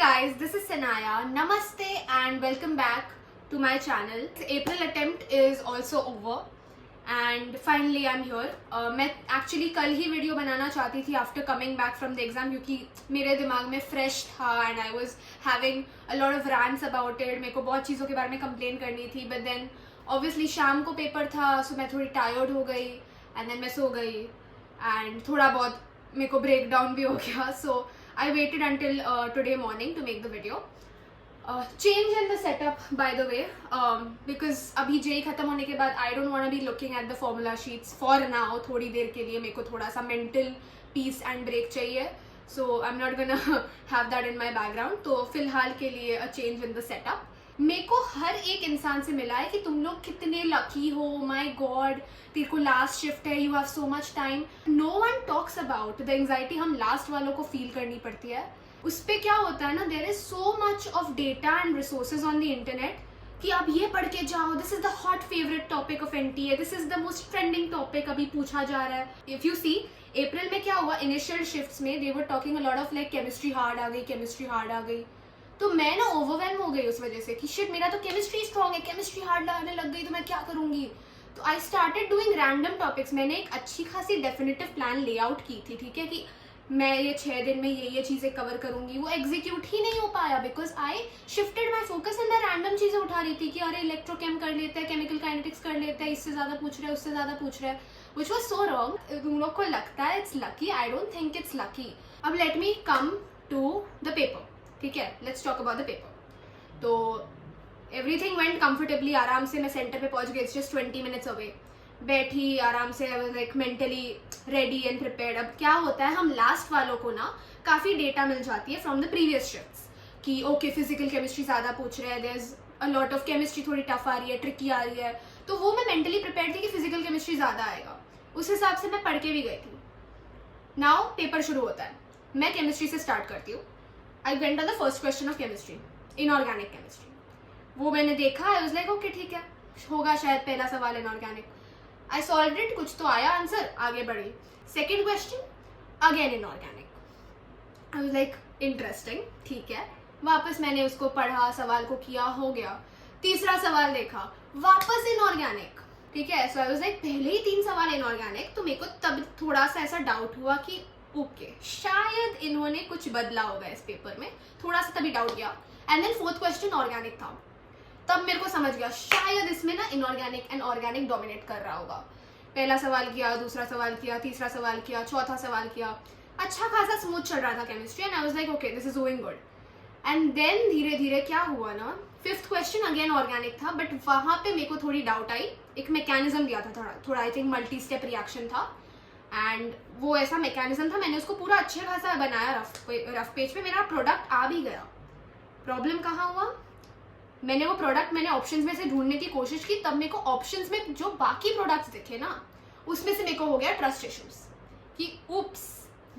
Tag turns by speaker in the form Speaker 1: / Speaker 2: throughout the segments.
Speaker 1: guys, this is Sanaya. Namaste and welcome back to my channel. The April attempt is also over and finally I'm here. मैं actually कल ही video बनाना चाहती थी after coming back from the exam क्योंकि मेरे दिमाग में fresh था and I was having a lot of rants about it. मेरे को बहुत चीज़ों के बारे में complain करनी थी but then obviously शाम को पेपर था so मैं थोड़ी tired हो गई and then मैं सो गई and थोड़ा बहुत मेरे को breakdown भी हो गया so I waited until today morning to make the video. Change in the setup by the way because अभी JEE खत्म होने के बाद I don't want to be looking at the formula sheets for now. थोड़ी देर के लिए मेरे को थोड़ा सा mental peace and break चाहिए so I'm not gonna have that in my background. तो फिलहाल के लिए a change in the setup. मेरे को हर एक इंसान से मिला है कि तुम लोग कितने लकी हो, माई गॉड तेरे को लास्ट शिफ्ट है, you have so much time. No one talks about the anxiety हम लास्ट वालों को फील करनी पड़ती है. उस पर क्या होता है ना, there is so much of data and resources on the internet कि आप ये पढ़ के जाओ, this is the hot favourite topic of NTA, this is the most trending topic अभी पूछा जा रहा है. इफ यू सी अप्रैल में क्या हुआ, इनिशियल शिफ्ट्स में they were talking a lot of like chemistry hard आ गई, केमिस्ट्री हार्ड आ गई. तो मैं ना ओवरवेलम हो गई उस वजह से कि शिट मेरा तो केमिस्ट्री स्ट्रॉन्ग है, केमिस्ट्री हार्ड लगने लग गई तो मैं क्या करूंगी. तो I started doing random topics. मैंने एक अच्छी खासी डेफिनेटिव प्लान लेआउट की थी, ठीक है, कि मैं ये 6 दिन में ये चीज़ें कवर करूंगी. वो एग्जीक्यूट ही नहीं हो पाया because I shifted my focus and मैं रैंडम चीज़ें उठा रही थी कि अरे इलेक्ट्रोकेम कर लेते हैं, केमिकल काइनेटिक्स कर लेते हैं, इससे ज़्यादा पूछ रहे हैं, उससे ज़्यादा पूछ रहे हैं, विच वॉज सो रॉन्ग. तुम लोग को लगता है it's lucky, I don't think it's lucky. अब let me come to the paper, ठीक है, let's talk about the paper. तो एवरीथिंग वेंट कंफर्टेबली, आराम से मैं सेंटर पे पहुंच गई. It's just 20 minutes away. बैठी आराम से, like mentally ready and prepared. अब क्या होता है, हम लास्ट वालों को ना काफ़ी डेटा मिल जाती है फ्रॉम द प्रीवियस शिफ्ट्स कि ओके फिजिकल केमिस्ट्री ज़्यादा पूछ रहे हैं, there is a lot of chemistry थोड़ी टफ आ रही है, ट्रिकी आ रही है. तो वो मैं मेंटली प्रिपेयर्ड थी कि फिजिकल केमिस्ट्री ज़्यादा आएगा, उस हिसाब से मैं पढ़ के भी गई थी. नाउ पेपर शुरू होता है, मैं केमिस्ट्री से स्टार्ट करती हूँ. I went on the first question of chemistry, inorganic chemistry. वो मैंने देखा, आई वाज लाइक ओके ठीक है, होगा शायद पहला सवाल इनऑर्गेनिक. आई सॉल्व्ड इट, कुछ तो आया आंसर, आगे बढ़ी. Second question again inorganic. I was like interesting, ठीक है. वापस मैंने उसको पढ़ा, सवाल को किया, हो गया. तीसरा सवाल देखा, वापस इनऑर्गेनिक, ठीक है. सो आई वाज लाइक पहले ही 3 सवाल इनऑर्गेनिक. तो मेरे को तब थोड़ा सा ऐसा डाउट हुआ कि ओके शायद इन्होंने कुछ बदला होगा इस पेपर में, थोड़ा सा तभी डाउट गया. And then fourth question organic था. तब मेरे को समझ गया शायद इसमें ना इनऑर्गेनिक एंड ऑर्गेनिक डोमिनेट कर रहा होगा. पहला सवाल किया, दूसरा सवाल किया, तीसरा सवाल किया, चौथा सवाल किया. अच्छा खासा स्मूथ चल रहा था chemistry and I was like okay this is going good. And then धीरे धीरे क्या हुआ ना, फिफ्थ क्वेश्चन अगेन ऑर्गेनिक था बट वहाँ पे मेरे को थोड़ी डाउट आई. एक मैकेनिज्म दिया था थोड़ा I think multi step reaction था एंड वो ऐसा मैकेनिज्म था, मैंने उसको पूरा अच्छे खासा बनाया रफ पेज पे. मेरा प्रोडक्ट आ भी गया. प्रॉब्लम कहाँ हुआ, मैंने वो प्रोडक्ट मैंने ऑप्शंस में से ढूंढने की कोशिश की, तब मेरे को ऑप्शंस में जो बाकी प्रोडक्ट्स दिखे ना उसमें से मेरे को हो गया ट्रस्ट इश्यूज कि उप्स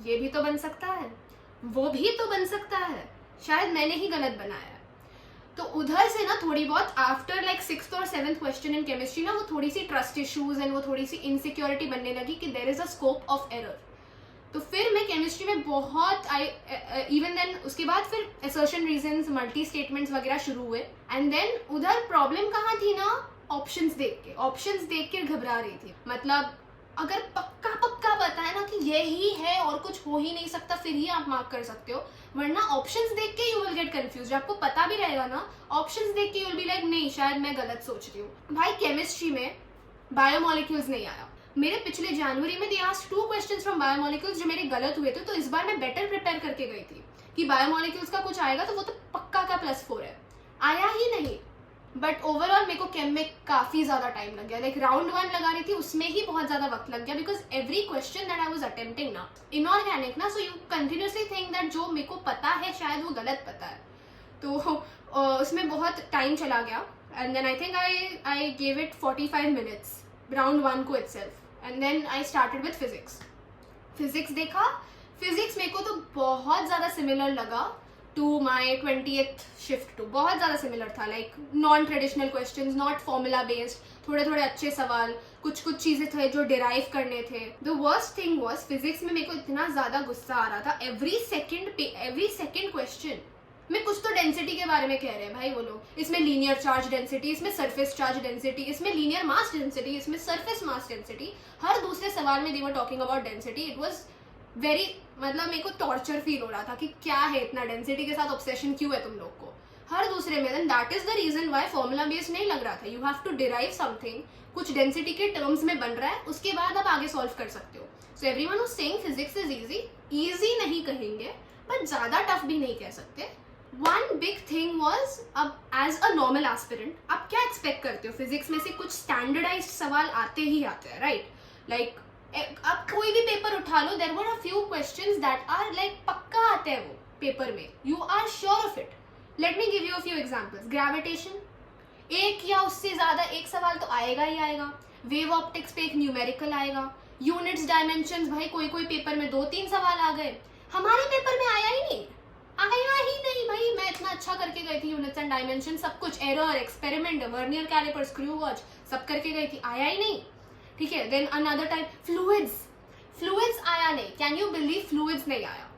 Speaker 1: ये भी तो बन सकता है, वो भी तो बन सकता है, शायद मैंने ही गलत बनाया है. तो उधर से ना थोड़ी बहुत आफ्टर लाइक 6th और 7th क्वेश्चन इन केमिस्ट्री ना वो थोड़ी सी ट्रस्ट इश्यूज एंड वो थोड़ी सी इनसिक्योरिटी बनने लगी कि there is a scope of error. तो फिर मैं केमिस्ट्री में बहुत इवन देन उसके बाद फिर असर्शन रीजंस, मल्टी स्टेटमेंट्स वगैरह शुरू हुए. एंड देन उधर प्रॉब्लम कहाँ थी ना, ऑप्शंस देख के घबरा रही थी. मतलब अगर पक्का पता है ना कि यही है और कुछ हो ही नहीं सकता फिर ही आप मार्क कर सकते हो, वरना ऑप्शंस देख के यू विल गेट कंफ्यूज. आपको पता भी रहेगा ना, ऑप्शंस देख के यू विल बी लाइक नहीं शायद मैं गलत सोच रही हूँ. भाई केमिस्ट्री में बायोमोलिक्यूल्स नहीं आया. मेरे पिछले जनवरी में they asked 2 questions from biomolecules जो मेरे गलत हुए थे. तो इस बार मैं बेटर प्रिपेयर करके गई थी कि बायोमोलिक्यूल्स का कुछ आएगा तो वो तो पक्का का +4 है. आया ही नहीं. बट ओवरऑल मेरे को केम में काफ़ी ज़्यादा टाइम लग गया. लाइक राउंड 1 लगा रही थी उसमें ही बहुत ज़्यादा वक्त लग गया because every question that I was attempting ना इनऑर्गेनिक ना, so you continuously think that जो मेरे को पता है शायद वो गलत पता है. तो उसमें बहुत टाइम चला गया. And then I think I gave it 45 minutes round 1 को itself. And then I started with physics देखा. फिजिक्स मेरे को तो बहुत ज़्यादा सिमिलर लगा to my 20th shift to. बहुत ज़्यादा सिमिलर था, like non traditional questions, not formula based, थोड़े अच्छे सवाल, कुछ चीज़ें थे जो डिराइव करने थे. The worst thing was physics में मेरे को इतना ज़्यादा गुस्सा आ रहा था. एवरी सेकेंड क्वेश्चन मैं कुछ तो डेंसिटी के बारे में कह रहे हैं भाई वो लोग, इसमें लीनियर चार्ज डेंसिटी, इसमें सरफेस चार्ज डेंसिटी, इसमें लीनियर मास डेंसिटी, इसमें सरफेस मास डेंसिटी। हर दूसरे सवाल में they were talking about density. It was very, मतलब मेरे को टॉर्चर फील हो रहा था कि क्या है इतना डेंसिटी के साथ ऑब्सेशन क्यों है तुम लोग को हर दूसरे में। Then that is the reason why formula based नहीं लग रहा था। You have to derive something, कुछ डेंसिटी के टर्म्स में बन रहा है, उसके बाद आप आगे सॉल्व कर सकते हो। So everyone who saying physics is easy, easy नहीं कहेंगे बट ज्यादा टफ भी नहीं कह सकते। वन बिग थिंग वॉज, अब एज अ नॉर्मल एस्पिरेंट आप क्या एक्सपेक्ट करते हो, फिजिक्स में से कुछ स्टैंडर्डाइज्ड सवाल आते ही आते हैं, राइट? लाइक आप कोई भी पेपर उठा लो, there were a few questions that are like पक्का आते हैं वो पेपर में, you are sure of it. Let me give you a few examples. Gravitation, एक या उससे ज्यादा एक सवाल तो आएगा ही आएगा। वेव ऑप्टिक्स पे एक न्यूमेरिकल आएगा। यूनिट्स, डायमेंशंस, भाई कोई कोई पेपर में 2-3 सवाल आ गए, हमारे पेपर में आया ही नहीं, आया ही नहीं भाई। मैं इतना अच्छा करके गई थी, यूनिट्स एंड डायमेंशन सब कुछ, error, experiment, vernier calliper, screw watch सब करके गई थी, आया ही नहीं, ठीक है। Then another type fluids, fluids आया नहीं। कैन यू बिलीव फ्लूइड्स नहीं आया?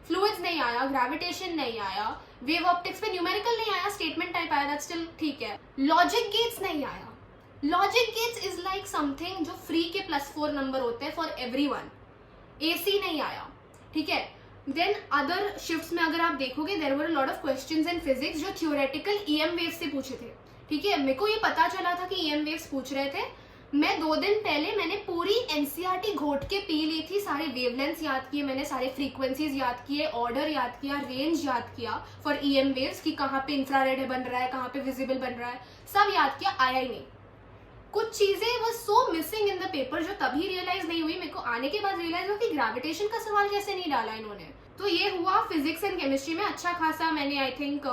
Speaker 1: फ्लूइड्स नहीं आया, ग्रेविटेशन नहीं आया, वेव ऑप्टिक्स पे न्यूमेरिकल नहीं आया, स्टेटमेंट टाइप आया, दैट स्टिल ठीक है। लॉजिक गेट्स नहीं आया। Logic gates is like something जो फ्री के +4 नंबर होते हैं फॉर एवरीवन। एसी नहीं आया, ठीक है। देन अदर शिफ्ट्स में अगर आप देखोगे, there were a lot of questions in physics जो थ्योरेटिकल ईएम वेव्स से पूछे थे, ठीक है। मेरे को ये पता चला था कि ईएम वेव्स पूछ रहे थे। मैं 2 दिन पहले मैंने पूरी एनसीईआरटी घोट के पी ली थी, सारे वेवलेंथ्स याद किए मैंने, सारे फ्रीक्वेंसीज याद किए, ऑर्डर याद किया, रेंज याद किया फॉर ईएम वेव्स कि कहाँ पे इंफ्रारेड बन रहा है, कहाँ पे विजिबल बन रहा है, सब याद किया, आया ही नहीं। कुछ चीजें वो सो मिसिंग इन द पेपर जो तभी रियलाइज नहीं हुई, मेरे को आने के बाद रियलाइज हुआ कि ग्रेविटेशन का सवाल कैसे नहीं डाला इन्होंने। तो ये हुआ फिजिक्स एंड केमिस्ट्री में। अच्छा खासा मैंने आई थिंक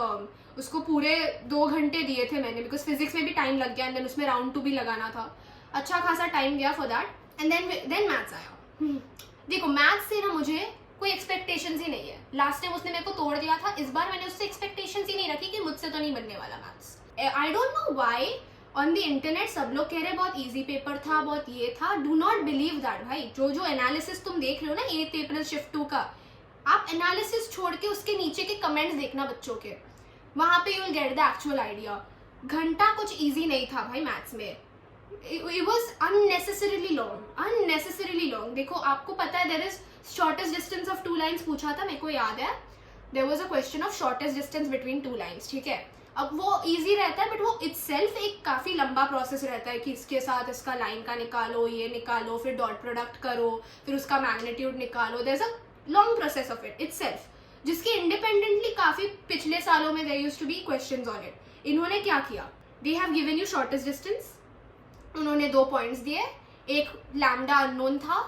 Speaker 1: उसको पूरे 2 घंटे दिए थे मैंने, बिकॉज फिजिक्स में भी टाइम लग गया एंड देन उसमें राउंड 2 भी लगाना था, अच्छा खासा टाइम गया for that. And then maths आया। देखो मैथ्स से ना मुझे कोई एक्सपेक्टेशंस ही नहीं है। लास्ट टाइम उसने मेरे को तोड़ दिया था, इस बार मैंने उससे एक्सपेक्टेशंस ही नहीं रखी कि मुझसे तो नहीं बनने वाला maths. I don't know why on the internet सब लोग कह रहे बहुत इजी पेपर था, बहुत ये था। डू नॉट बिलीव दैट भाई। जो एनालिसिस तुम देख रहे हो ना 8 अप्रैल शिफ्ट 2 का, आप एनालिसिस छोड़ के उसके नीचे के कमेंट्स देखना बच्चों के, वहां पे you will get the actual idea. घंटा कुछ इजी नहीं था भाई मैथ्स में। It was unnecessarily long। देखो आपको पता है there is shortest distance of 2 lines पूछा था, मेरे को याद है। There was a question of shortest distance between 2 lines, ठीक है। अब वो easy रहता है बट वो itself एक काफी लंबा प्रोसेस रहता है कि इसके साथ इसका लाइन का निकालो, ये निकालो, फिर डॉट प्रोडक्ट करो, फिर उसका मैग्नीट्यूड निकालो। There's a long process of it itself, जिसके इंडिपेंडेंटली काफी पिछले सालों में there used to be questions on it। इन्होंने क्या किया, they have given you shortest distance, उन्होंने 2 पॉइंट्स दिए, एक लैम्डा अननोन था।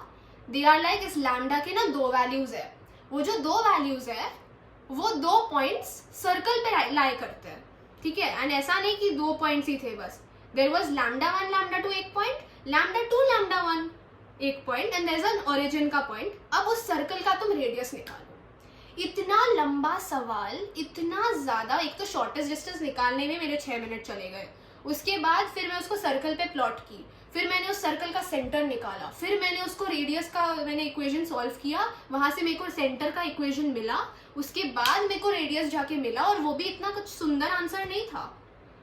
Speaker 1: दे आर लाइक इस लैम्डा के ना 2 वैल्यूज है, वो जो 2 वैल्यूज है वो 2 पॉइंट्स सर्कल पे लाई करते हैं, ठीक है। एंड ऐसा नहीं कि 2 पॉइंट्स ही थे बस, देयर वाज लैम्डा 1 लैम्डा 2 एक पॉइंट, लैम्डा 2 लैम्डा 1 एक point, and there is an origin का पॉइंट। अब उस सर्कल का तुम रेडियस निकालो। इतना लंबा सवाल, इतना ज्यादा, एक तो शॉर्टेस्ट डिस्टेंस निकालने में मेरे 6 मिनट चले गए। उसके बाद फिर मैं उसको सर्कल पे प्लॉट की, फिर मैंने उस सर्कल का सेंटर निकाला, फिर मैंने उसको रेडियस का मैंने इक्वेशन सॉल्व किया, वहां से मेरे को सेंटर का इक्वेशन मिला, उसके बाद मेरे को रेडियस जाके मिला, और वो भी इतना कुछ सुंदर आंसर नहीं था,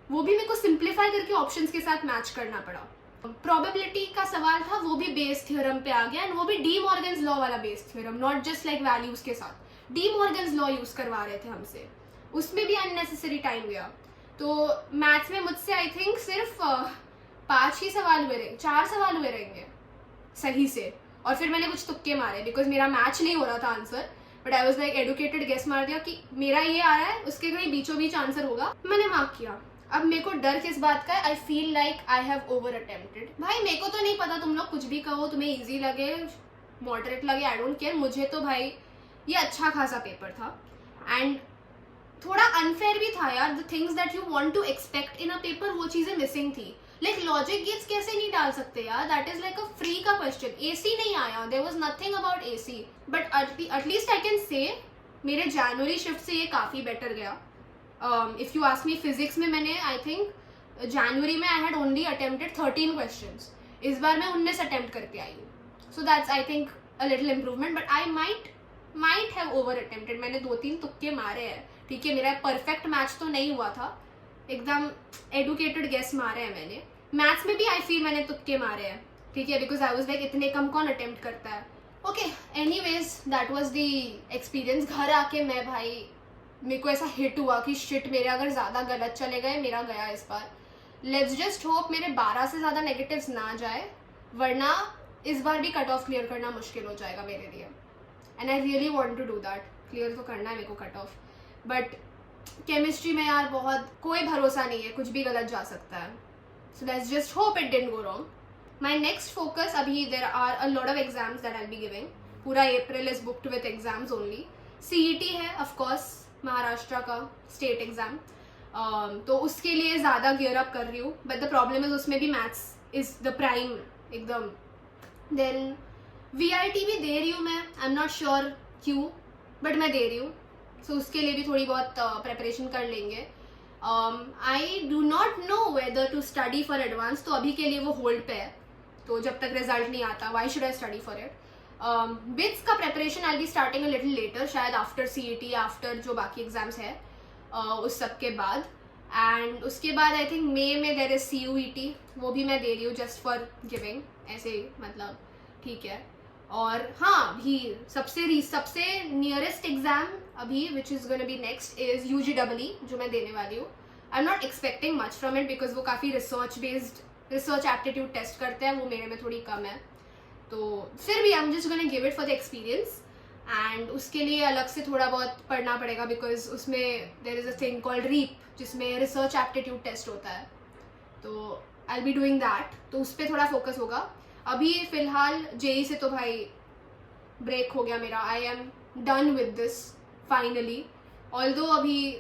Speaker 1: वो भी मेरे को सिंप्लीफाई करके ऑप्शंस के साथ मैच करना पड़ा। प्रोबेबिलिटी का सवाल था, वो भी बेस थ्योरम पे आ गया, एंड वो भी डी मॉर्गन्स लॉ वाला Bayes theorem, not just like values के साथ। डी मॉर्गन्स लॉ यूज करवा रहे थे हमसे, उसमें भी अननेसेसरी टाइम गया। तो मैथ्स में मुझसे आई थिंक सिर्फ 5 ही सवाल हुए रहे, 4 सवाल हुए रहेंगे सही से, और फिर मैंने कुछ तुक्के मारे बिकॉज मेरा मैच नहीं हो रहा था answer, but I was like educated guess मार दिया कि मेरा ये आया है, उसके कहीं बीचों बीच आंसर होगा, मैंने मार्क किया। अब मेरे को डर किस बात का है, I feel like I have over attempted. भाई मेरे को तो नहीं पता, तुम लोग कुछ भी कहो, तुम्हें ईजी लगे, मॉडरेट लगे, आई डोंट केयर, मुझे तो भाई ये अच्छा खासा पेपर था, एंड थोड़ा अनफेयर भी था यार। The things that you want to expect in a paper, वो चीजें मिसिंग थी। लाइक लॉजिक गेट्स कैसे नहीं डाल सकते यार, that is like a free का क्वेश्चन। एसी नहीं आया, there was nothing about AC, but at least I can say मेरे जनवरी शिफ्ट से ये काफी बेटर गया। If you ask me physics में मैंने आई थिंक जनवरी में I had only attempted 13 questions, इस बार मैं 19 अटेम्प्ट करके आई हूँ। So that's I think a little improvement, but I might have over attempted. मैंने 2-3 तुक्के मारे हैं, ठीक है, मेरा परफेक्ट मैच तो नहीं हुआ था, एकदम एडुकेटेड गेस मारे हैं मैंने। मैथ्स में भी आई फील मैंने तुक्के मारे हैं, ठीक है, बिकॉज आई वाज लाइक इतने कम कौन अटेम्प्ट करता है। Okay, anyways that was the experience. घर आके मैं भाई, मेरे को ऐसा हिट हुआ कि शिट, मेरे अगर ज़्यादा गलत चले गए, मेरा गया इस बार। लेट्स जस्ट होप मेरे 12 से ज़्यादा नेगेटिव्स ना जाए, वरना इस बार भी कट ऑफ क्लियर करना मुश्किल हो जाएगा मेरे लिए। And I really want to do that, clear तो करना है मेरे को कट ऑफ, बट केमिस्ट्री में यार बहुत कोई भरोसा नहीं है, कुछ भी गलत जा सकता है। So let's just hope it didn't go wrong. My next focus, अभी there are a lot of exams that I be giving. पूरा April is booked with exams only. CET है ऑफकोर्स, महाराष्ट्र का स्टेट एग्जाम, तो उसके लिए ज़्यादा gear up कर रही हूँ, बट द प्रॉब्लम इज उसमें भी मैथ्स इज द प्राइम एकदम। देन VIT भी दे रही हूँ मैं, आई एम नॉट श्योर क्यों, बट मैं दे रही हूँ, सो उसके लिए भी थोड़ी बहुत प्रेपरेशन कर लेंगे। I do not know whether to study for Advanced, तो अभी के लिए वो होल्ड पे है, तो जब तक रिजल्ट नहीं आता why should I study for it. BITS का preparation I be starting a little later, शायद आफ्टर CET, आफ्टर जो बाकी एग्जाम्स है उस सब के बाद। एंड उसके बाद आई थिंक मई में देर इज CUET, वो भी मैं दे रही हूँ जस्ट फॉर गिविंग, ऐसे मतलब, ठीक है। और हाँ, भी सबसे नियरेस्ट एग्जाम अभी which is gonna be next is UGEE, जो मैं देने वाली हूँ। I am not expecting much from it, because वो काफ़ी रिसर्च एप्टीट्यूड टेस्ट करते हैं, वो मेरे में थोड़ी कम है, तो फिर भी I am just gonna give it for the experience. And उसके लिए अलग से थोड़ा बहुत पढ़ना पड़ेगा, बिकॉज उसमें there is a thing called REAP, जिसमें रिसर्च एप्टीट्यूड टेस्ट होता है, तो आई बी डूइंग दैट, तो उस पर थोड़ा फोकस होगा। अभी फिलहाल JEE से तो भाई ब्रेक हो गया मेरा, I am done with this finally, although अभी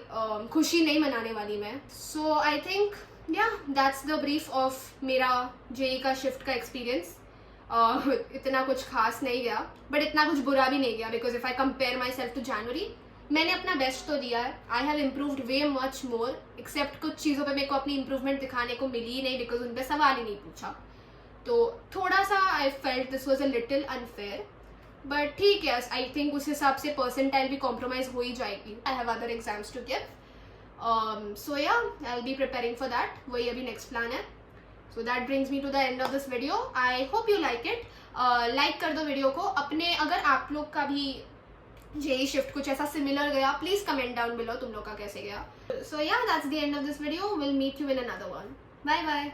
Speaker 1: खुशी नहीं मनाने वाली मैं। सो आई थिंक या दैट्स द ब्रीफ ऑफ मेरा JEE का शिफ्ट का एक्सपीरियंस। इतना कुछ खास नहीं गया, बट इतना कुछ बुरा भी नहीं गया, because if I compare myself to January, मैंने अपना बेस्ट तो दिया है। I have improved way much more, except कुछ चीज़ों पे मेरे को अपनी इम्प्रूवमेंट दिखाने को मिली ही नहीं, बिकॉज उन पर सवाल ही नहीं पूछा, तो थोड़ा सा I felt this was a little unfair, but ठीक है, आई थिंक उस हिसाब से परसेंटाइल भी कॉम्प्रोमाइज हो ही जाएगी। I have other exams to give, so yeah I will be preparing for that, वही अभी नेक्स्ट प्लान है। So that brings me to the end of this video. I hope you like it. Like कर दो video को अपने, अगर आप लोग का भी JEE शिफ्ट कुछ ऐसा सिमिलर गया, प्लीज कमेंट डाउन बिलो तुम लोग का कैसे गया। So yeah that's the end of this video, will meet you in another one. Bye bye.